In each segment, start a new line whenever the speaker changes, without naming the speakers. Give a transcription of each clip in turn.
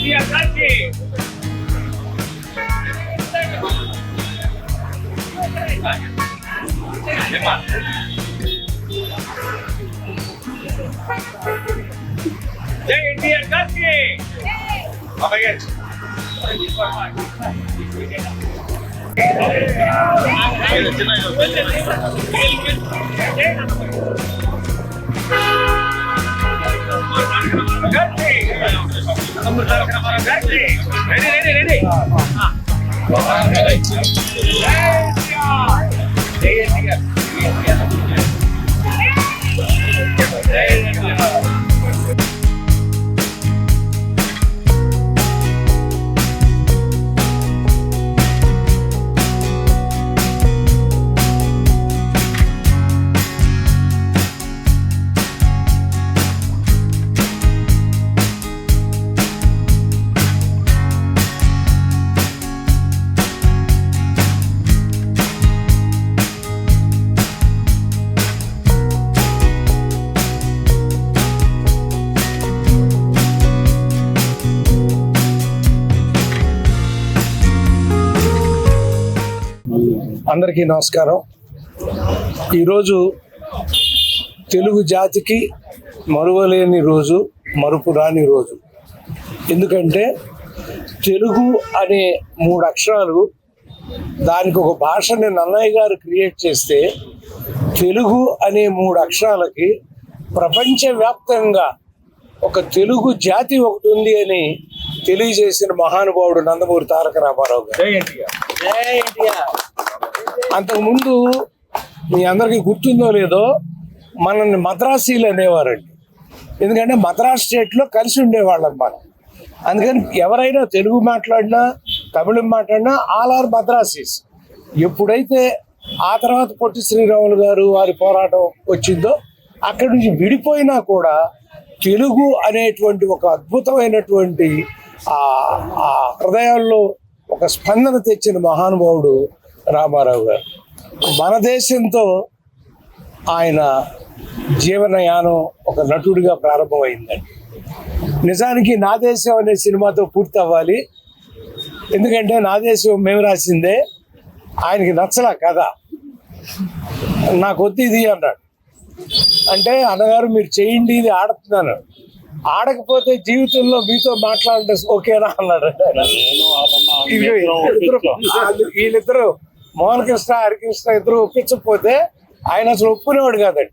ఎన్టీఆర్ గారికి
అందరికీ నమస్కారం. ఈరోజు తెలుగు జాతికి మరువలేని రోజు, మరుపు రాని రోజు. ఎందుకంటే తెలుగు అనే 3 అక్షరాలు, దానికి ఒక భాషని నన్నయ్య గారు క్రియేట్ చేస్తే తెలుగు అనే 3 అక్షరాలకి ప్రపంచవ్యాప్తంగా ఒక తెలుగు జాతి ఒకటి ఉంది అని తెలియజేసిన మహానుభావుడు నందమూరి తారక రామారావు గారు. అంతకుముందు మీ అందరికీ గుర్తుందో లేదో, మనల్ని మద్రాసీలు అనేవారండి. ఎందుకంటే మద్రాస్ స్టేట్లో కలిసి ఉండేవాళ్ళం మనం. అందుకని ఎవరైనా తెలుగు మాట్లాడినా, తమిళం మాట్లాడినా ఆల్ ఆర్ మద్రాసీస్. ఎప్పుడైతే ఆ తర్వాత పొట్టి శ్రీరాములు గారు వారి పోరాటం వచ్చిందో, అక్కడి నుంచి విడిపోయినా కూడా తెలుగు అనేటువంటి ఒక అద్భుతమైనటువంటి ఆ హృదయాల్లో ఒక స్పందన తెచ్చిన మహానుభావుడు రామారావు గారు. మన దేశంతో ఆయన జీవనయానం ఒక నటుడిగా ప్రారంభమైందండి. నిజానికి నా దేశం అనే సినిమాతో పూర్తి అవ్వాలి. ఎందుకంటే నా దేశం మేము రాసిందే. ఆయనకి నచ్చలా కదా, నాకు వద్దు ఇది అన్నాడు. అంటే అన్నగారు మీరు చేయండి, ఇది ఆడుతున్నాను, ఆడకపోతే జీవితంలో మీతో మాట్లాడడం ఓకేనా అన్నాడు. వీళ్ళిద్దరు మోహన్ కృష్ణ, హరికృష్ణ ఇద్దరు ఒప్పించకపోతే ఆయన అసలు ఒప్పుకునేవాడు కాదండి.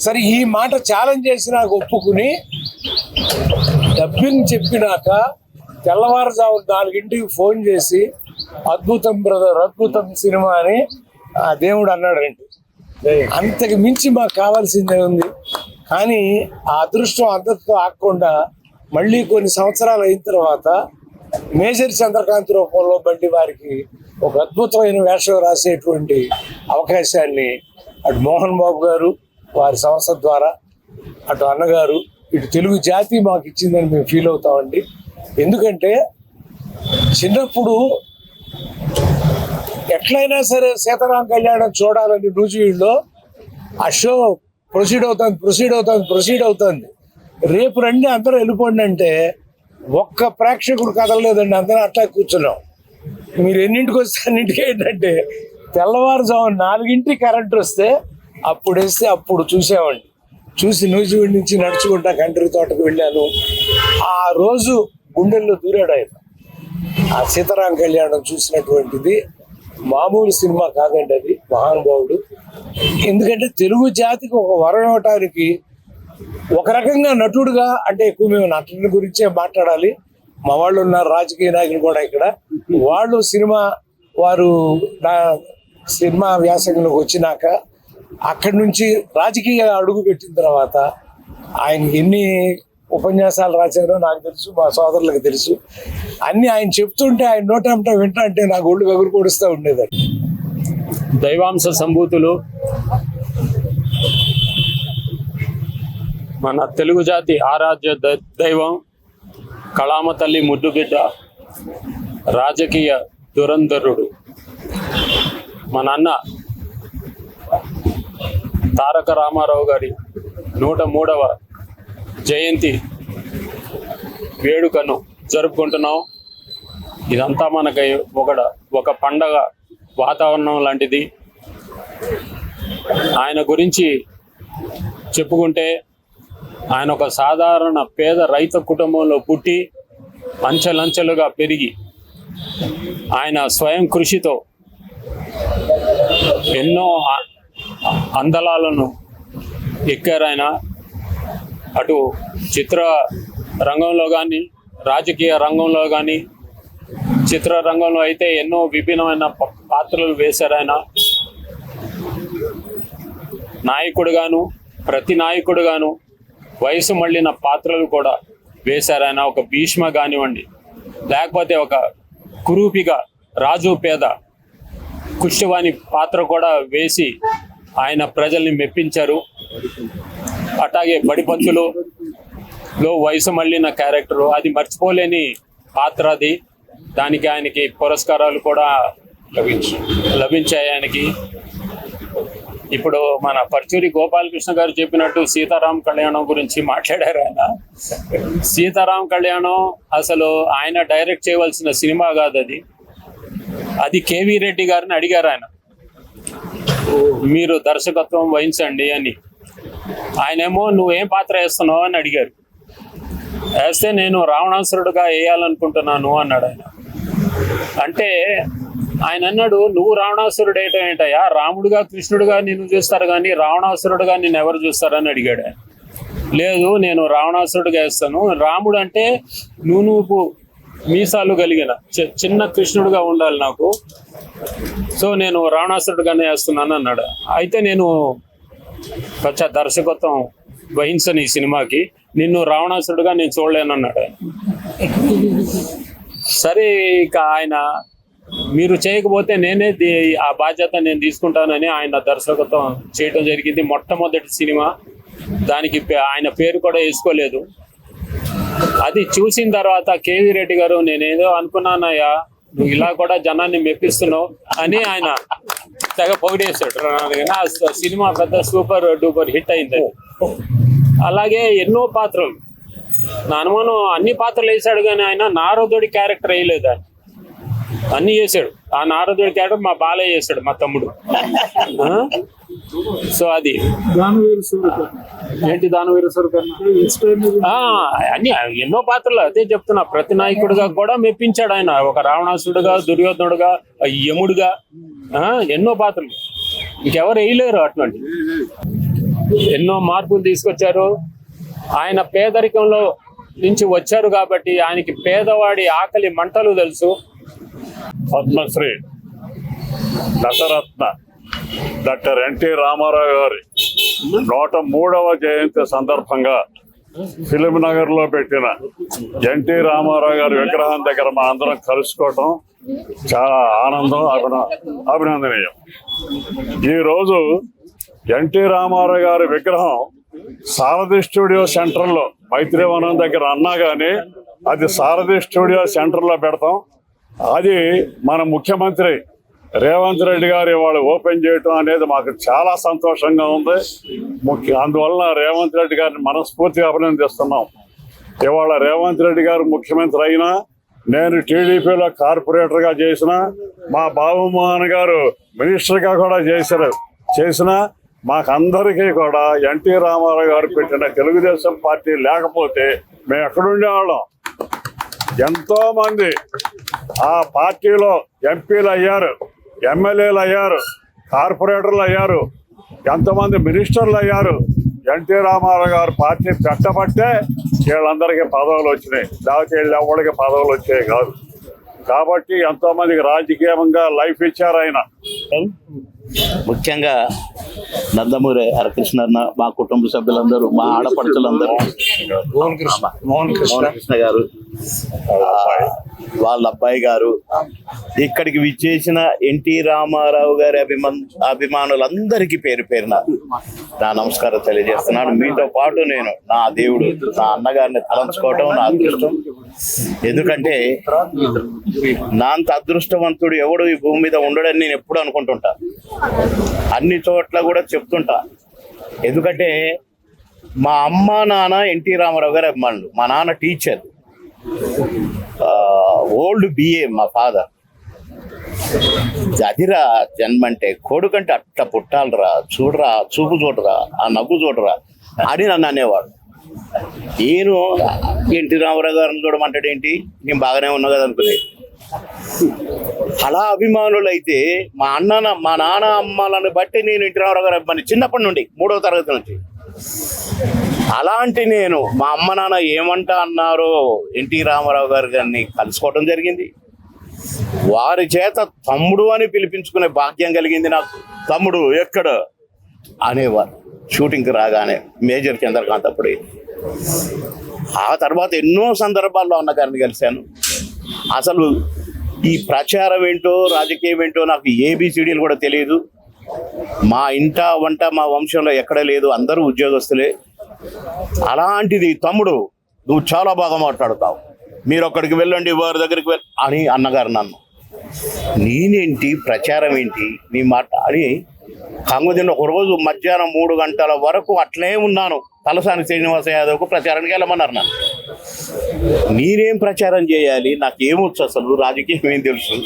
సరే ఈ మాట ఛాలెంజ్ చేసి నాకు ఒప్పుకుని డబ్బింగ్ చెప్పినాక తెల్లవారుజాము 4 ఫోన్ చేసి అద్భుతం బ్రదర్, అద్భుతం సినిమా అని ఆ దేవుడు అన్నాడండి. అంతకు మించి మాకు కావాల్సిందే ఉంది. కానీ ఆ అదృష్టం అంతటితో ఆగకుండా మళ్ళీ కొన్ని సంవత్సరాలు అయిన తర్వాత మేజర్ చంద్రకాంత్ రూపంలో బండి వారికి ఒక అద్భుతమైన వేషం రాసేటువంటి అవకాశాన్ని అటు మోహన్ బాబు గారు వారి సంస్థ ద్వారా, అటు అన్నగారు, ఇటు తెలుగు జాతి మాకు ఇచ్చిందని మేము ఫీల్ అవుతామండి. ఎందుకంటే చిన్నప్పుడు ఎట్లయినా సరే సీతారామ కళ్యాణం చూడాలని నూజివీడులో ఆ షో ప్రొసీడ్ అవుతుంది. రేపు రండి అందరూ వెళ్ళిపోండి అంటే ఒక్క ప్రేక్షకుడు కదలలేదండి. అందరూ అట్లా కూర్చున్నాం. మీరు ఎన్నింటికి వస్తే అన్నింటికి ఏంటంటే తెల్లవారుజాము 4 కరెంట్ వస్తే అప్పుడు వేస్తే అప్పుడు చూసామండి. చూసి నూజివీడి నుంచి నడుచుకుంటా కంట్రీ తోటకు వెళ్ళాను. ఆ రోజు గుండెల్లో దూరాడు ఆయన. ఆ సీతారామ కళ్యాణం చూసినటువంటిది మామూలు సినిమా కాదండి, అది మహానుభావుడు. ఎందుకంటే తెలుగు జాతికి ఒక వరం ఇవ్వటానికి ఒక రకంగా నటుడుగా, అంటే ఎక్కువ మేము నటుని గురించే మాట్లాడాలి. మా వాళ్ళు ఉన్నారు రాజకీయ నాయకులు కూడా ఇక్కడ. వాళ్ళు వారు సినిమా వ్యాసంగంలోకి వచ్చినాక అక్కడి నుంచి రాజకీయ అడుగు పెట్టిన తర్వాత ఆయన ఎన్ని ఉపన్యాసాలు రాశారో నాకు తెలుసు, మా సోదరులకు తెలుసు. అన్ని ఆయన చెప్తుంటే ఆయన నోటంట వింటా అంటే నాకు ఒళ్ళు గగురు పొడుస్తూ ఉండేదండి.
దైవాంశ సంభూతులు, మన తెలుగు జాతి ఆరాధ్య దైవం, కళామ తల్లి ముద్దుబిడ్డ, రాజకీయ దురంధరుడు మన అన్న తారక రామారావు గారి 103వ జయంతి వేడుకను జరుపుకుంటున్నాం. ఇదంతా మనకి ఒక పండగ వాతావరణం లాంటిది. ఆయన గురించి చెప్పుకుంటే ఆయన ఒక సాధారణ పేద రైతు కుటుంబంలో పుట్టి అంచెలంచెలుగా పెరిగి ఆయన స్వయం కృషితో ఎన్నో అందలాలను ఎక్కారు. ఆయన అటు చిత్ర రంగంలో కానీ, రాజకీయ రంగంలో కానీ, చిత్ర రంగంలో అయితే ఎన్నో విభిన్నమైన పాత్రలు వేశారు. ఆయన నాయకుడుగాను, ప్రతి నాయకుడుగాను వయసు మళ్ళిన పాత్రలు కూడా వేశారు. ఆయన ఒక భీష్మ కానివ్వండి, లేకపోతే ఒక కురూపిగా రాజు పేద కుష్టివాణి పాత్ర కూడా వేసి ఆయన ప్రజల్ని మెప్పించారు. అట్లాగే బడిపంతులో వయసు మళ్ళిన క్యారెక్టరు, అది మర్చిపోలేని పాత్ర. అది దానికి ఆయనకి పురస్కారాలు కూడా లభించాయి ఆయనకి. ఇప్పుడు మన పర్చూరి గోపాలకృష్ణ గారు చెప్పినట్టు సీతారాం కళ్యాణం గురించి మాట్లాడారు ఆయన. సీతారాం కళ్యాణం అసలు ఆయన డైరెక్ట్ చేయవలసిన సినిమా కాదు అది. అది కేవీ రెడ్డి గారిని అడిగారు ఆయన, మీరు దర్శకత్వం వహించండి అని. ఆయనేమో నువ్వేం పాత్ర వేస్తున్నావు అని అడిగారు. వేస్తే నేను రావణాసురుడుగా వేయాలనుకుంటున్నాను అన్నాడు ఆయన. అంటే ఆయన అన్నాడు, నువ్వు రావణాసురుడు ఏంటయ్యా, రాముడుగా కృష్ణుడుగా నిన్ను చూస్తారు కానీ రావణాసురుడుగా నిన్ను ఎవరు చూస్తారని అడిగాడు ఆయన. లేదు, నేను రావణాసురుడుగా వేస్తాను. రాముడు అంటే నువ్వు మీసాలు కలిగిన చిన్న కృష్ణుడుగా ఉండాలి నాకు, సో నేను రావణాసురుడుగానే వేస్తున్నాను అన్నాడు. అయితే నేను దర్శకత్వం వహించను ఈ సినిమాకి, నిన్ను రావణాసురుడుగా నేను చూడలేను అన్నాడు ఆయన. సరే ఇక ఆయన, మీరు చేయకపోతే నేనే ఆ బాధ్యత నేను తీసుకుంటానని ఆయన దర్శకత్వం చేయటం జరిగింది. మొట్టమొదటి సినిమా, దానికి ఆయన పేరు కూడా వేసుకోలేదు. అది చూసిన తర్వాత కేవీ రెడ్డి గారు, నేనేదో అనుకున్నానయ్యా, నువ్వు ఇలా కూడా జనాన్ని మెప్పిస్తున్నావు అని ఆయన తెగ పొగిడేశాడు. ఆ సినిమా పెద్ద సూపర్ డూపర్ హిట్ అయింది. అలాగే ఎన్నో పాత్రలు, నా అనుమానం అన్ని పాత్రలు వేసాడు కానీ ఆయన నారదుడి క్యారెక్టర్ వేయలేదు. ఆయన అన్ని చేశాడు. ఆ నారదుడి క్యారెక్టర్ మా బాలయ్య చేశాడు, మా తమ్ముడు. సో అది ఏంటి దానవీర అన్ని ఎన్నో పాత్రలు. అదే చెప్తున్నా, ప్రతి నాయకుడిగా కూడా మెప్పించాడు ఆయన. ఒక రావణాసుడుగా, దుర్యోధనుడుగా, యముడుగా, ఎన్నో పాత్రలు ఇంకెవరు వేయలేరు అటువంటి. ఎన్నో మార్పులు తీసుకొచ్చారు. ఆయన పేదరికంలో నుంచి వచ్చారు కాబట్టి ఆయనకి పేదవాడి ఆకలి మంటలు తెలుసు.
పద్మశ్రీ నటరత్న డాక్టర్ ఎన్టీ రామారావు గారి 103వ జయంతి సందర్భంగా ఫిలిం నగర్ లో పెట్టిన ఎన్టీ రామారావు గారి విగ్రహం దగ్గర మా అందరం కలుసుకోవటం చాలా ఆనందం, అభినందనీయం. ఈరోజు ఎన్టీ రామారావు గారి విగ్రహం సారథి స్టూడియో సెంటర్ లో మైత్రివనం దగ్గర అన్నా కానీ అది సారథి స్టూడియో సెంటర్ లో పెడతాం. అది మన ముఖ్యమంత్రి రేవంత్ రెడ్డి గారు ఇవాళ ఓపెన్ చేయటం అనేది మాకు చాలా సంతోషంగా ఉంది. అందువలన రేవంత్ రెడ్డి గారిని మనస్ఫూర్తిగా అభినందిస్తున్నాం. ఇవాళ రేవంత్ రెడ్డి గారు ముఖ్యమంత్రి అయినా, నేను టీడీపీలో కార్పొరేటర్గా చేసిన, మా బాబుమోహన్ గారు మినిస్టర్గా కూడా చేసిన మాకందరికీ కూడా ఎన్టీ రామారావు గారు పెట్టిన తెలుగుదేశం పార్టీ లేకపోతే మేము ఎక్కడుండేవాళ్ళం. ఎంతో మంది ఆ పార్టీలో ఎంపీలు అయ్యారు, ఎమ్మెల్యేలు అయ్యారు, కార్పొరేటర్లు అయ్యారు, ఎంతమంది మినిస్టర్లు అయ్యారు. ఎన్టీ రామారావు గారు పార్టీ పెట్టబట్టే వీళ్ళందరికీ పదవులు వచ్చినాయి, లేకపోతే వీళ్ళు ఎవరికి పదవులు వచ్చాయి కాదు. కాబట్టి ఎంతో మందికి రాజకీయంగా లైఫ్ ఇచ్చారు ఆయన.
ముఖ్యంగా నందమూరి హరకృష్ణ అన్న, మా కుటుంబ సభ్యులందరూ, మా ఆడపడుచులందరూ, మోహన్ కృష్ణ గారు, వాళ్ళ అబ్బాయి గారు, ఇక్కడికి విచ్చేసిన ఎన్టీ రామారావు గారి అభిమానులందరికీ పేరు పేరున నా నమస్కారం తెలియజేస్తున్నాను. మీతో పాటు నేను నా దేవుడు, నా అన్నగారిని తలంచుకోవటం నా అదృష్టం. ఎందుకంటే నా అంత అదృష్టవంతుడు ఎవడు ఈ భూమి మీద ఉండడని నేను ఎప్పుడు అనుకుంటుంటా, అన్ని చోట్ల కూడా చెప్తుంటా. ఎందుకంటే మా అమ్మ నాన్న ఎన్టీ రామారావు గారి అభిమానులు. మా నాన్న టీచర్, ఓల్డ్ బిఏ మా ఫాదర్. అదిరా జన్మంటే, కొడుకంటే అట్ట పుట్టాలరా, చూడరా, చూపు చూడరా, ఆ నవ్వు చూడరా అని నన్ను అనేవాడు. నేను ఎన్టీ రామారావు గారిని చూడమంటాడు ఏంటి, నేను బాగానే ఉన్నా కదా అనుకునేది. అలా అభిమానులు అయితే మా నాన్న అమ్మలను బట్టి నేను ఎన్టీ రామారావు గారు అభిమాని చిన్నప్పటి నుండి, 3వ తరగతి నుంచి. అలాంటి నేను మా అమ్మ నాన్న ఏమంటా అన్నారో ఎన్టీ రామారావు గారిని కలుసుకోవడం జరిగింది. వారి చేత తమ్ముడు అని పిలిపించుకునే భాగ్యం కలిగింది నాకు. తమ్ముడు ఎక్కడ అనేవారు షూటింగ్కి రాగానే, మేజర్ చంద్రకాంత్ అప్పుడు. ఆ తర్వాత ఎన్నో సందర్భాల్లో అన్నగారిని కలిశాను. అసలు ఈ ప్రచారం ఏంటో, రాజకీయం ఏంటో నాకు ఏబిసిడీలు కూడా తెలియదు. మా ఇంట వంట మా వంశంలో ఎక్కడ లేదు, అందరూ ఉద్యోగస్తులే. అలాంటిది తమ్ముడు నువ్వు చాలా బాగా మాట్లాడతావు, మీరు అక్కడికి వెళ్ళండి, వారి దగ్గరికి అని అన్నగారు నన్ను. నేనేంటి, ప్రచారం ఏంటి నీ మాట అని కాంగోదిన ఒకరోజు మధ్యాహ్నం 3 గంటల వరకు అట్లే ఉన్నాను. తలసాని శ్రీనివాస యాదవ్కు ప్రచారానికి వెళ్ళమన్నారు నన్ను. నేనేం ప్రచారం చేయాలి, నాకు ఏమొచ్చు, అసలు రాజకీయం ఏం తెలుసు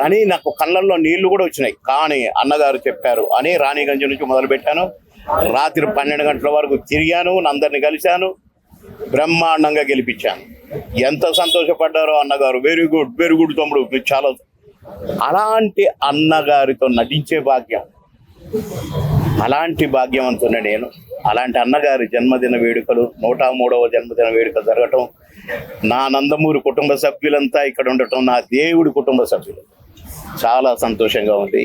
అని నాకు కళ్ళల్లో నీళ్లు కూడా వచ్చినాయి. కానీ అన్నగారు చెప్పారు అని రాణిగంజ్ నుంచి మొదలుపెట్టాను. రాత్రి 12 గంటల వరకు తిరిగాను, అందరిని కలిశాను, బ్రహ్మాండంగా గెలిపించాను. ఎంత సంతోషపడ్డారో అన్నగారు. వెరీ గుడ్ తమ్ముడు, మీరు చాలా. అలాంటి అన్నగారితో నటించే భాగ్యం, అలాంటి భాగ్యవంతున్నా నేను. అలాంటి అన్నగారి జన్మదిన వేడుకలు, 103వ జన్మదిన వేడుక జరగటం, నా నందమూరి కుటుంబ సభ్యులంతా ఇక్కడ ఉండటం, నా దేవుడి కుటుంబ సభ్యులు, చాలా సంతోషంగా ఉంది.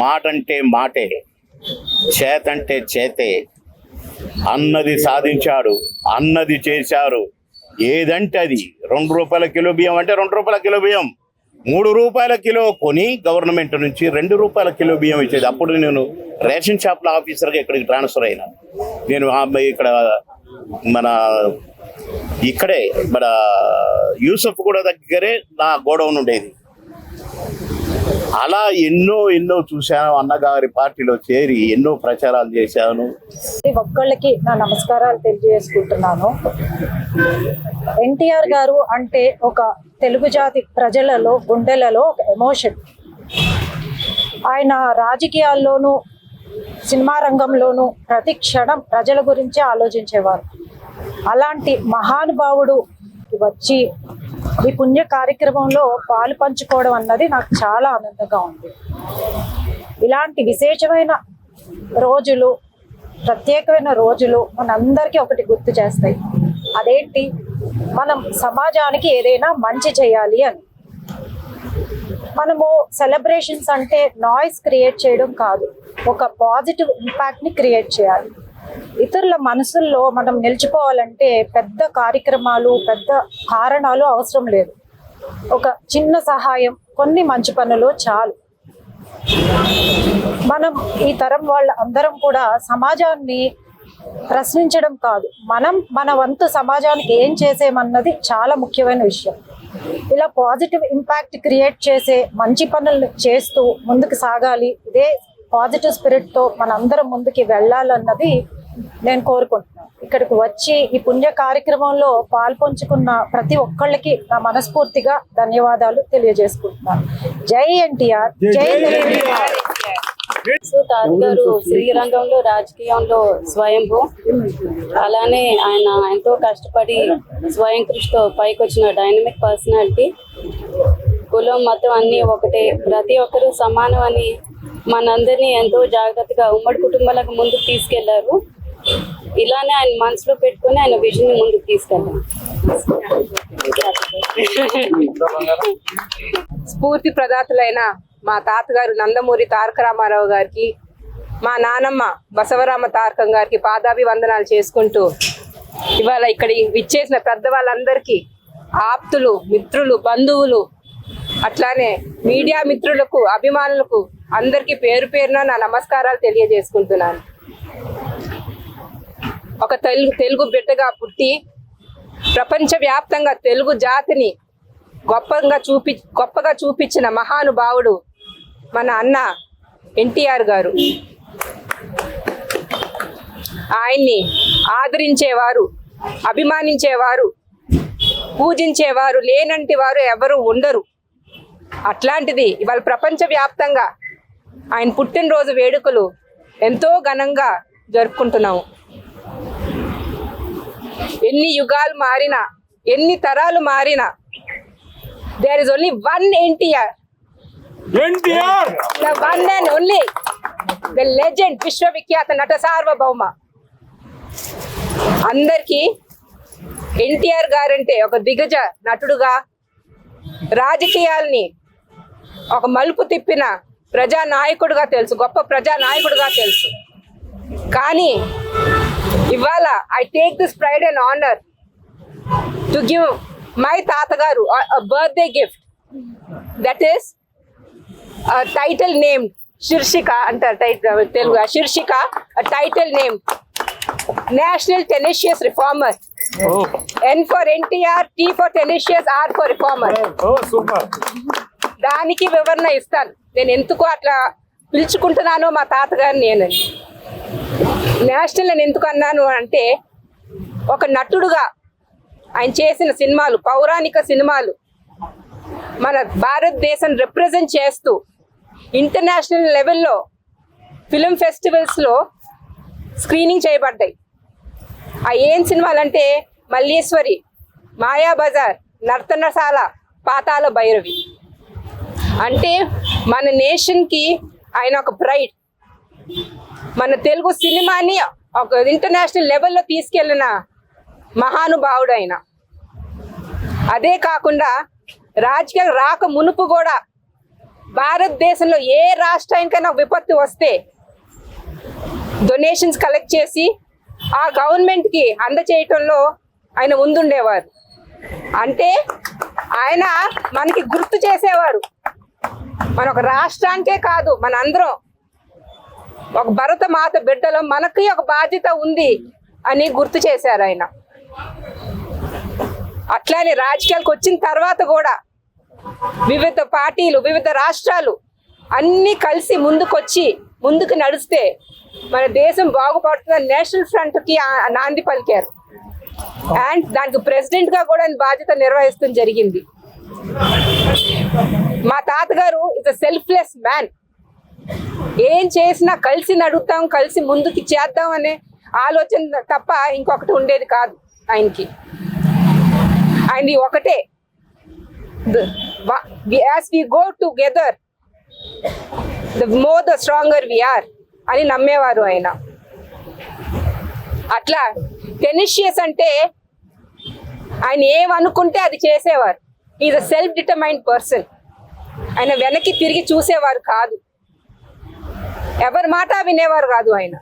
మాట అంటే మాటే, చేతంటే చేతే. అన్నది సాధించాడు, అన్నది చేశారు. ఏదంటే అది. 2 రూపాయల కిలో బియ్యం అంటే 2 రూపాయల కిలో బియ్యం, 3 రూపాయల కిలో కొని గవర్నమెంట్ నుంచి 2 రూపాయల కిలో బియ్యం ఇచ్చేది. అప్పుడు నేను రేషన్ షాప్ల ఆఫీసర్గా ఇక్కడికి ట్రాన్స్ఫర్ అయినా. నేను ఇక్కడ ఇక్కడే మన యూసఫ్ కూడా దగ్గరే నా గోడౌన్ ఉండేది. అలా ఎన్నో చూశాను. అన్నగారి పార్టీలో చేరి ఎన్నో ప్రచారాలు చేశాను.
ఒక్కళ్ళకి నా నమస్కారాలు తెలియజేసుకుంటున్నాను. ఎన్టీఆర్ గారు అంటే ఒక తెలుగు జాతి ప్రజలలో, గుండెలలో ఒక ఎమోషన్. ఆయన రాజకీయాల్లోనూ, సినిమా రంగంలోనూ ప్రతి క్షణం ప్రజల గురించి ఆలోచించేవారు. అలాంటి మహానుభావుడు వచ్చి ఈ పుణ్య కార్యక్రమంలో పాలు పంచుకోవడం అన్నది నాకు చాలా ఆనందంగా ఉంది. ఇలాంటి విశేషమైన రోజులు, ప్రత్యేకమైన రోజులు మనందరికీ ఒకటి గుర్తు చేస్తాయి. అదేంటి, మనం సమాజానికి ఏదైనా మంచి చేయాలి అని. మనము సెలబ్రేషన్స్ అంటే నాయిస్ క్రియేట్ చేయడం కాదు, ఒక పాజిటివ్ ఇంపాక్ట్ని క్రియేట్ చేయాలి. ఇతరుల మనసుల్లో మనం నిలిచిపోవాలంటే పెద్ద కార్యక్రమాలు, పెద్ద కారణాలు అవసరం లేదు. ఒక చిన్న సహాయం, కొన్ని మంచి పనులు చాలు. మనం ఈ తరం వాళ్ళ అందరం కూడా సమాజాన్ని ప్రశ్నించడం కాదు, మనం మన వంతు సమాజానికి ఏం చేసేమన్నది చాలా ముఖ్యమైన విషయం. ఇలా పాజిటివ్ ఇంపాక్ట్ క్రియేట్ చేసే మంచి పనులు చేస్తూ ముందుకు సాగాలి. ఇదే పాజిటివ్ స్పిరిట్తో మనందరం ముందుకి వెళ్ళాలన్నది నేను కోరుకుంటున్నాను. ఇక్కడికి వచ్చి ఈ పుణ్య కార్యక్రమంలో పాల్పంచుకున్న ప్రతి ఒక్కళ్ళకి నా మనస్ఫూర్తిగా ధన్యవాదాలు తెలియజేసుకుంటున్నాను. జై ఎన్టీఆర్, జై ఎన్టీఆర్.
తాతగారు శ్రీరంగంలో, రాజకీయంలో స్వయంభూ. అలానే ఆయన ఎంతో కష్టపడి స్వయం కృషితో పైకి వచ్చిన డైనమిక్ పర్సనాలిటీ. కులం, మతం అన్నీ ఒకటే, ప్రతి ఒక్కరూ సమానం అని మనందరినీ ఎంతో జాగ్రత్తగా ఉమ్మడి కుటుంబాలకు ముందుకు తీసుకెళ్లారు. ఇలానే ఆయన మనసులో పెట్టుకుని ఆయన విజన్ ని ముందుకు తీసుకెళ్లారు.
స్ఫూర్తి ప్రదాతలైన మా తాతగారు నందమూరి తారక రామారావు గారికి, మా నానమ్మ బసవరామ తారకం గారికి పాదాభివందనాలు చేసుకుంటూ, ఇవాళ ఇక్కడ విచ్చేసిన పెద్దవాళ్ళందరికీ, ఆప్తులు, మిత్రులు, బంధువులు, అట్లానే మీడియా మిత్రులకు, అభిమానులకు అందరికీ పేరు పేరున నా నమస్కారాలు తెలియజేసుకుంటున్నాను. ఒక తెలుగు బిడ్డగా పుట్టి ప్రపంచవ్యాప్తంగా తెలుగు జాతిని గొప్పగా చూపించిన మహానుభావుడు మన అన్న ఎన్టీఆర్ గారు. ఆయన్ని ఆదరించేవారు, అభిమానించేవారు పూజించేవారు లేనంటి వారు ఎవరు ఉండరు. అట్లాంటిది ఇవాళ ప్రపంచవ్యాప్తంగా ఆయన పుట్టినరోజు వేడుకలు ఎంతో ఘనంగా జరుపుకుంటున్నాము. ఎన్ని యుగాలు మారినా, ఎన్ని తరాలు మారినా, there is only one NTR, the one and only, the legend, విశ్వవిఖ్యాత నట సార్వభౌమ. అందరికీ ఎన్టీఆర్ గారంటే ఒక దిగ్గజ నటుడుగా, రాజకీయాల్ని ఒక మలుపు తిప్పిన ప్రజానాయకుడుగా తెలుసు, గొప్ప ప్రజానాయకుడుగా తెలుసు. కానీ ఇవాళ I take this pride and honour to give my తాతగారు birthday gift, that is title name శీర్షిక అంటారు తెలుగు, శీర్షిక title name national tenacious reformer. N for NTR, T for tenacious, R for reformer. దానికి వివరణ ఇస్తాను. నేను ఎందుకు అట్లా పిలుచుకుంటున్నానో మా తాతగారిని నేనని. నేషనల్ అని ఎందుకు అన్నాను అంటే, ఒక నటుడుగా ఆయన చేసిన సినిమాలు, పౌరాణిక సినిమాలు మన భారతదేశం రిప్రజెంట్ చేస్తూ ఇంటర్నేషనల్ లెవెల్లో ఫిలిం ఫెస్టివల్స్లో స్క్రీనింగ్ చేయబడ్డాయి. ఆ ఏం సినిమాలంటే మల్లీశ్వరి, మాయాబజార్, నర్తనశాల, పాతాళ భైరవి. అంటే మన నేషన్కి ఆయన ఒక ప్రైడ్. మన తెలుగు సినిమాని ఒక ఇంటర్నేషనల్ లెవెల్లో తీసుకెళ్ళిన మహానుభావుడు ఆయన. అదే కాకుండా రాజకీయాలు రాక మునుపు కూడా భారతదేశంలో ఏ రాష్ట్రానికైనా విపత్తు వస్తే డొనేషన్స్ కలెక్ట్ చేసి ఆ గవర్నమెంట్కి అందచేయటంలో ఆయన ముందుండేవారు. అంటే ఆయన మనకి గుర్తు చేసేవారు, మన ఒక రాష్ట్రానికే కాదు, మన అందరం ఒక భరత మాత బిడ్డలో మనకి ఒక బాధ్యత ఉంది అని గుర్తు చేశారు ఆయన. అట్లానే రాజకీయాలకు వచ్చిన తర్వాత కూడా వివిధ పార్టీలు, వివిధ రాష్ట్రాలు అన్నీ కలిసి ముందుకు నడిస్తే మన దేశం బాగుపడుతుందని నేషనల్ ఫ్రంట్కి నాంది పలికారు. అండ్ దానికి ప్రెసిడెంట్గా కూడా ఆయన బాధ్యత నిర్వహిస్తూ జరిగింది. మా తాతగారు ఇస్ అ సెల్ఫ్లెస్ మ్యాన్. ఏం చేసినా కలిసి నడుగుతాం, కలిసి ముందుకు చేద్దాం అనే ఆలోచన తప్ప ఇంకొకటి ఉండేది కాదు ఆయనకి. ఆయనది ఒకటే, as we go together, the more the stronger we are అని నమ్మేవారు ఆయన. అట్లా టెనిషియస్ అంటే ఆయన ఏమనుకుంటే అది చేసేవారు. Is a self determined person. ఆయన వెనక్కి తిరిగి చూసేవారు కాదు, ఎవరి మాట వినేవారు కాదు ఆయన.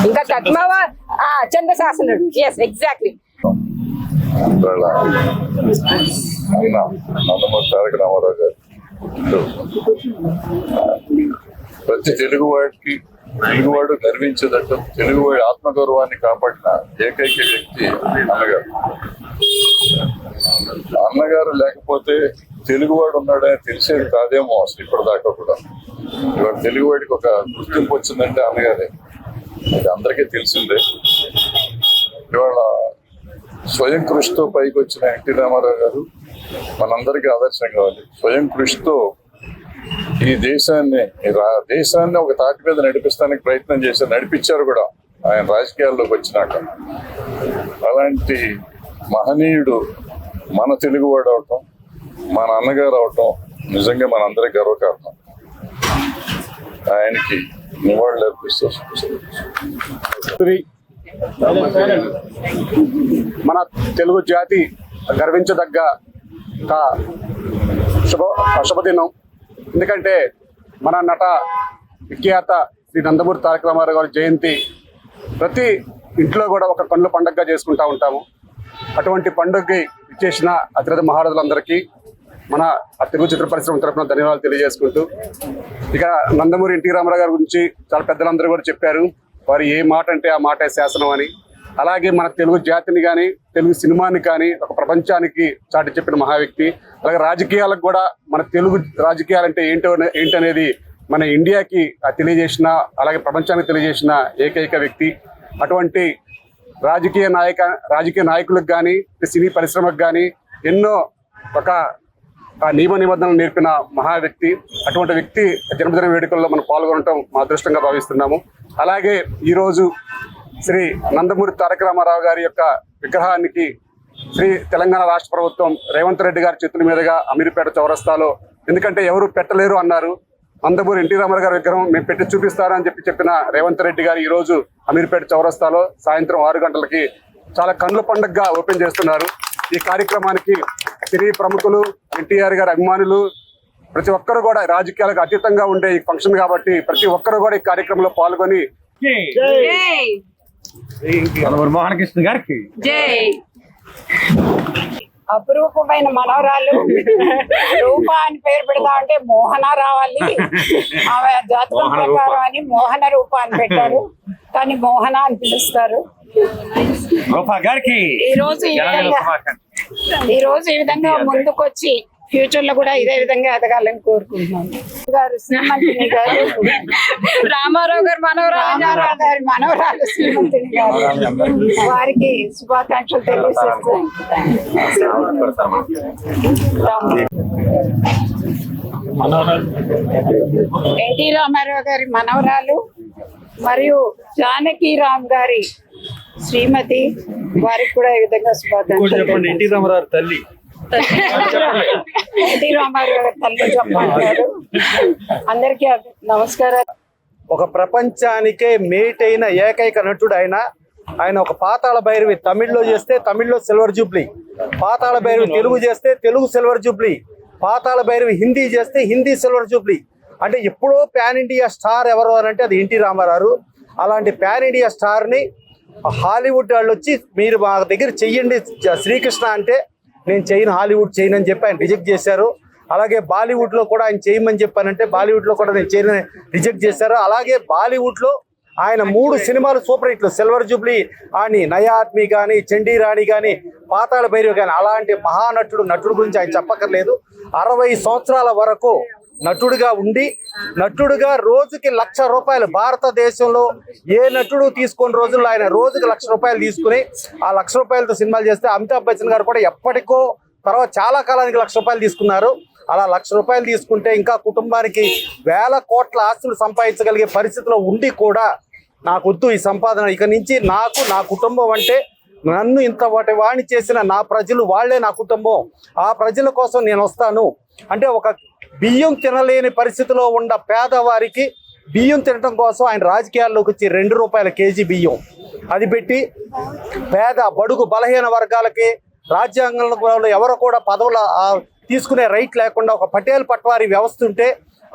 ఇంకా తత్మవా చంద్రశాసనుడు, ఎస్ ఎగ్జాక్ట్లీ.
నందమూరి తారక రామారావు గారు ప్రతి తెలుగువాడు గర్వించేటట్టు తెలుగువాడి ఆత్మగౌరవాన్ని కాపాడిన ఏకైక వ్యక్తి అన్నగారు. అన్నగారు లేకపోతే తెలుగువాడు ఉన్నాడని తెలిసేది కాదేమో అసలు ఇప్పటిదాకా కూడా. ఇవాళ తెలుగువాడికి ఒక గుర్తింపు వచ్చిందంటే అన్నగారే, అది అందరికీ తెలిసిందే. ఇవాళ స్వయం కృషితో పైకి వచ్చిన ఎన్టీ రామారావు గారు మనందరికీ ఆదర్శం కావాలి. స్వయం కృషితో ఈ దేశాన్ని ఒక తాటి మీద నడిపిస్తానికి ప్రయత్నం చేశారు, నడిపించారు కూడా ఆయన రాజకీయాల్లోకి వచ్చినాక. అలాంటి మహనీయుడు మన తెలుగువాడు అవటం, మన అన్నగారు అవటం నిజంగా మనందరికీ గర్వకారణం. ఆయనకి నివాళులు అర్పిస్తూ
మన తెలుగు జాతి గర్వించదగ్గ శుభదినం. ఎందుకంటే మన నట విఖ్యాత శ్రీ నందమూరి తారక రామారావు గారి జయంతి ప్రతి ఇంట్లో కూడా ఒక కన్నుల పండుగగా చేసుకుంటూ ఉంటాము. అటువంటి పండుగకి ఇచ్చేసిన అతిరథ మహారాజులందరికీ మన తెలుగు చిత్ర పరిశ్రమ తరఫున ధన్యవాదాలు తెలియజేసుకుంటూ, ఇక నందమూరి ఎన్టీ రామారావు గారి గురించి చాలా పెద్దలందరూ కూడా చెప్పారు. వారు ఏ మాట అంటే ఆ మాటే శాసనం అని. అలాగే మన తెలుగు జాతిని కానీ తెలుగు సినిమాని కానీ ఒక ప్రపంచానికి చాటి చెప్పిన మహా వ్యక్తి. అలాగే రాజకీయాలకు కూడా మన తెలుగు రాజకీయాలు అంటే ఏంటనేది మన ఇండియాకి తెలియజేసిన, అలాగే ప్రపంచానికి తెలియజేసిన ఏకైక వ్యక్తి. అటువంటి రాజకీయ నాయకులకు కానీ సినీ పరిశ్రమకు కానీ ఎన్నో ఒక నియమ నిబంధనలు నేర్పిన మహా వ్యక్తి. అటువంటి వ్యక్తి జన్మదిన వేడుకల్లో మనం పాల్గొనడం మా అదృష్టంగా భావిస్తున్నాము. అలాగే ఈరోజు శ్రీ నందమూరి తారక రామారావు గారి యొక్క విగ్రహానికి తెలంగాణ రాష్ట్ర ప్రభుత్వం రేవంత్ రెడ్డి గారి చేతుల మీదుగా అమీర్పేట చౌరస్తాలో, ఎందుకంటే ఎవరు పెట్టలేరు అన్నారు, నందమూరి ఎన్టీ రామారావు గారి విగ్రహం మేము పెట్టి చూపిస్తారని చెప్పిన రేవంత్ రెడ్డి గారు ఈరోజు అమీర్పేట చౌరస్తాలో సాయంత్రం 6 గంటలకి చాలా కన్నుల పండుగగా ఓపెన్ చేస్తున్నారు. ఈ కార్యక్రమానికి సినీ ప్రముఖులు, ఎన్టీఆర్ గారి అభిమానులు, ప్రతి ఒక్కరు కూడా రాజకీయాలకు అతీతంగా ఉండే ఈ ఫంక్షన్ కాబట్టి ప్రతి ఒక్కరు కూడా ఈ కార్యక్రమంలో పాల్గొని
మోహనకృష్ణ గారికి
అపురూపమైన మనవరాలు రూప అని పేరు పెడతా అంటే మోహన రావాలి, ఆమె జాతకం ప్రకారం అని మోహన రూప అని పెట్టారు, కానీ మోహన అని పిలుస్తారు. ఈ రోజు ఈ విధంగా ముందుకొచ్చి ఫ్యూచర్ లో కూడా ఇదే విధంగా ఎదగాలని కోరుకుంటున్నాను. శ్రీమంతిని గారు, రామారావు గారి మనవరాలు శ్రీమంతిని గారు, వారికి శుభాకాంక్షలు తెలియజేస్తాను. ఎన్టీ రామారావు గారి మనవరాలు మరియు జానకీరామ్ గారి శ్రీమతి, వారికి కూడా ఈ విధంగా శుభాకాంక్షలు.
ఎన్టీ రామారావు తల్లి
ఎన్టీ రామారావు తల్లి చెప్పారు. అందరికీ నమస్కారాలు.
ఒక ప్రపంచానికే మేట్ అయిన ఏకైక నటుడు ఆయన ఒక పాతాళ భైరవి తమిళ్లో చేస్తే తమిళ్లో సిల్వర్ జూబ్లీ, పాతాళ భైరవి తెలుగు చేస్తే తెలుగు సిల్వర్ జూబ్లీ, పాతాళ భైరవి హిందీ చేస్తే హిందీ సిల్వర్ జూబ్లీ. అంటే ఎప్పుడో ప్యాన్ ఇండియా స్టార్ ఎవరు అని అంటే అది ఎన్టీ రామారావు. అలాంటి ప్యాన్ ఇండియా స్టార్ని హాలీవుడ్ వాళ్ళు వచ్చి మీరు మా దగ్గర చెయ్యండి శ్రీకృష్ణ అంటే నేను చేయను, హాలీవుడ్ చేయను అని చెప్పి ఆయన రిజెక్ట్ చేశారు. అలాగే బాలీవుడ్లో కూడా ఆయన చేయమని చెప్పానంటే బాలీవుడ్లో కూడా నేను చేయను రిజెక్ట్ చేశారు. అలాగే బాలీవుడ్లో ఆయన 3 సినిమాలు సూపర్ హిట్లు, సిల్వర్ జూబ్లీ అని, నయా ఆద్మీ కానీ, చండీరాణి కానీ, పాతాళ భైరవి కానీ. అలాంటి నటుడు గురించి ఆయన చెప్పక్కర్లేదు. 60 సంవత్సరాల వరకు నటుడుగా ఉండి నటుడుగా రోజుకి ₹1,00,000 భారతదేశంలో ఏ నటుడు తీసుకున్న రోజుల్లో ఆయన రోజుకి ₹1,00,000 తీసుకుని ఆ ₹1,00,000తో సినిమాలు చేస్తే అమితాబ్ బచ్చన్ గారు కూడా ఎప్పటికో తర్వాత చాలా కాలానికి ₹1,00,000 తీసుకున్నారు. అలా ₹1,00,000 తీసుకుంటే ఇంకా కుటుంబానికి వేల కోట్ల ఆస్తులు సంపాదించగలిగే పరిస్థితిలో ఉండి కూడా నాకొద్దు ఈ సంపాదన, ఇక నుంచి నాకు నా కుటుంబం అంటే నన్ను ఇంత వాణి చేసిన నా ప్రజలు వాళ్లే నా కుటుంబం, ఆ ప్రజల కోసం నేను వస్తాను అంటే ఒక బియ్యం తినలేని పరిస్థితిలో ఉన్న పేదవారికి బియ్యం తినడం కోసం ఆయన రాజకీయాల్లోకి వచ్చి ₹2 కేజీ బియ్యం అది పెట్టి పేద బడుగు బలహీన వర్గాలకి రాజ్యాంగంలో ఎవరు కూడా పదవులు తీసుకునే రైట్ లేకుండా ఒక పటేల్ పట్వారీ వ్యవస్థ ఉంటే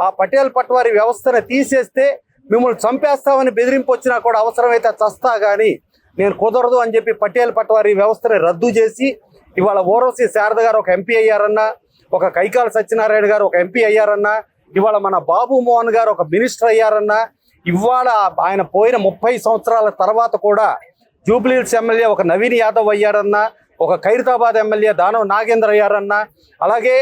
ఆ పటేల్ పట్వారీ వ్యవస్థను తీసేస్తే మిమ్మల్ని చంపేస్తామని బెదిరింపు వచ్చినా కూడా అవసరమైతే చస్తా కానీ నేను కుదరదు అని చెప్పి పటేల్ పట్వారీ వ్యవస్థని రద్దు చేసి ఇవాళ ఓరవసి శారద గారు ఒక ఎంపీ అయ్యారన్నా, ఒక కైకాల సత్యనారాయణ గారు ఒక ఎంపీ అయ్యారన్నా, ఇవాళ మన బాబు మోహన్ గారు ఒక మినిస్టర్ అయ్యారన్నా, ఇవాళ ఆయన పోయిన 30 సంవత్సరాల తర్వాత కూడా జూబ్లీహిల్స్ ఎమ్మెల్యే ఒక నవీన్ యాదవ్ అయ్యారన్నా, ఒక ఖైరతాబాద్ ఎమ్మెల్యే దానవ్ నాగేంద్ర అయ్యారన్నా, అలాగే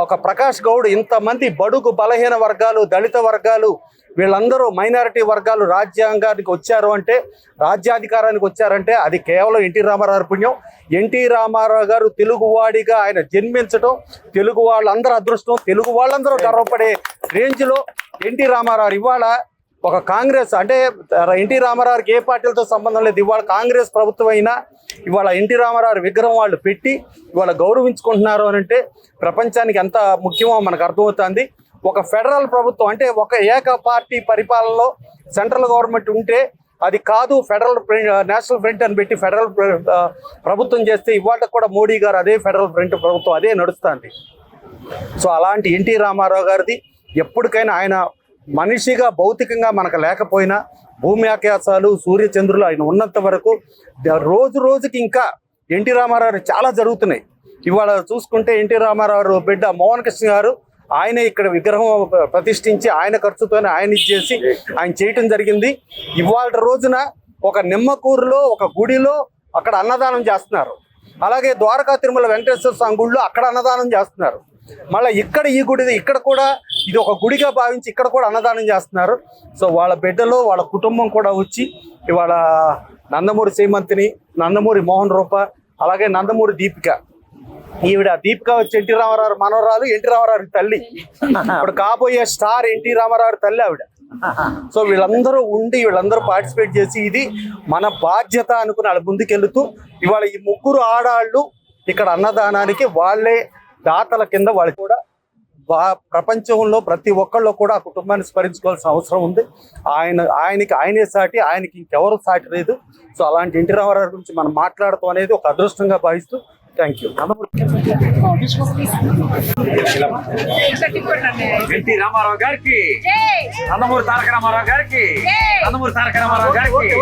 ఒక ప్రకాష్ గౌడ్, ఇంతమంది బడుగు బలహీన వర్గాలు, దళిత వర్గాలు, వీళ్ళందరూ మైనారిటీ వర్గాలు రాజ్యాంగానికి వచ్చారు అంటే, రాజ్యాధికారానికి వచ్చారంటే అది కేవలం ఎన్టీ రామారావు పుణ్యం. ఎన్టీ రామారావు గారు తెలుగువాడిగా ఆయన జన్మించడం తెలుగు వాళ్ళందరూ అదృష్టం, తెలుగు వాళ్ళందరూ గర్వపడే రేంజ్లో ఎన్టీ రామారావు. ఇవాళ ఒక కాంగ్రెస్ అంటే ఎన్టీ రామారావుకి ఏ పార్టీలతో సంబంధం లేదు, ఇవాళ కాంగ్రెస్ ప్రభుత్వం అయినా ఇవాళ ఎన్టీ రామారావు విగ్రహం వాళ్ళు పెట్టి ఇవాళ గౌరవించుకుంటున్నారు అని అంటే ప్రపంచానికి ఎంత ముఖ్యమో మనకు అర్థమవుతుంది. ఒక ఫెడరల్ ప్రభుత్వం అంటే ఒక ఏక పార్టీ పరిపాలనలో సెంట్రల్ గవర్నమెంట్ ఉంటే అది కాదు, ఫెడరల్ నేషనల్ ఫ్రంట్ అని పెట్టి ఫెడరల్ ప్రభుత్వం చేస్తే ఇవాళ కూడా మోడీ గారు అదే ఫెడరల్ ఫ్రంట్ ప్రభుత్వం అదే నడుస్తుంది. సో అలాంటి ఎన్టీ రామారావు గారిది ఎప్పటికైనా ఆయన మనిషిగా భౌతికంగా మనకు లేకపోయినా భూమి ఆకాశాలు సూర్యచంద్రులు ఆయన ఉన్నంత వరకు రోజు రోజుకి ఇంకా ఎన్టీ రామారావు చాలా జరుగుతున్నాయి. ఇవాళ చూసుకుంటే ఎన్టీ రామారావు బిడ్డ మోహన్ కృష్ణ గారు ఆయన ఇక్కడ విగ్రహం ప్రతిష్ఠించి ఆయన ఖర్చుతోనే ఆయన ఇచ్చేసి ఆయన చేయటం జరిగింది. ఇవాళ రోజున ఒక నిమ్మకూరులో ఒక గుడిలో అక్కడ అన్నదానం చేస్తున్నారు, అలాగే ద్వారకా తిరుమల వెంకటేశ్వర స్వామి గుడిలో అక్కడ అన్నదానం చేస్తున్నారు. మళ్ళీ ఇక్కడ ఈ గుడి ఇక్కడ కూడా ఇది ఒక గుడిగా భావించి ఇక్కడ కూడా అన్నదానం చేస్తున్నారు. సో వాళ్ళ బిడ్డలో వాళ్ళ కుటుంబం కూడా వచ్చి ఇవాళ నందమూరి సీమంతిని, నందమూరి మోహన్ రూప, అలాగే నందమూరి దీపిక. ఈవిడ దీపిక వచ్చి ఎన్టీ రామారావు మనవరాలు, ఎన్టీ రామారావు తల్లి. ఇప్పుడు కాబోయే స్టార్ ఎన్టీ రామారావు తల్లి ఆవిడ. సో వీళ్ళందరూ ఉండి వీళ్ళందరూ పార్టిసిపేట్ చేసి ఇది మన బాధ్యత అనుకుని వాళ్ళ ముందుకెళ్తూ ఇవాళ ఈ ముగ్గురు ఆడాళ్ళు ఇక్కడ అన్నదానానికి వాళ్ళే దాతల కింద వాళ్ళు కూడా ప్రపంచంలో ప్రతి ఒక్కళ్ళు కూడా ఆ కుటుంబాన్ని స్మరించుకోవాల్సిన అవసరం ఉంది. ఆయనే సాటి, ఆయనకి ఇంకెవరు సాటి లేదు. సో అలాంటి ఎన్టీ రామారావు గురించి మనం మాట్లాడటం అనేది ఒక అదృష్టంగా భావిస్తూ థ్యాంక్ యూ.
ఎన్టీ రామారావు గారికి, నందమూరి తారక రామారావు గారికి, నందమూరి తారక రామారావు గారికి.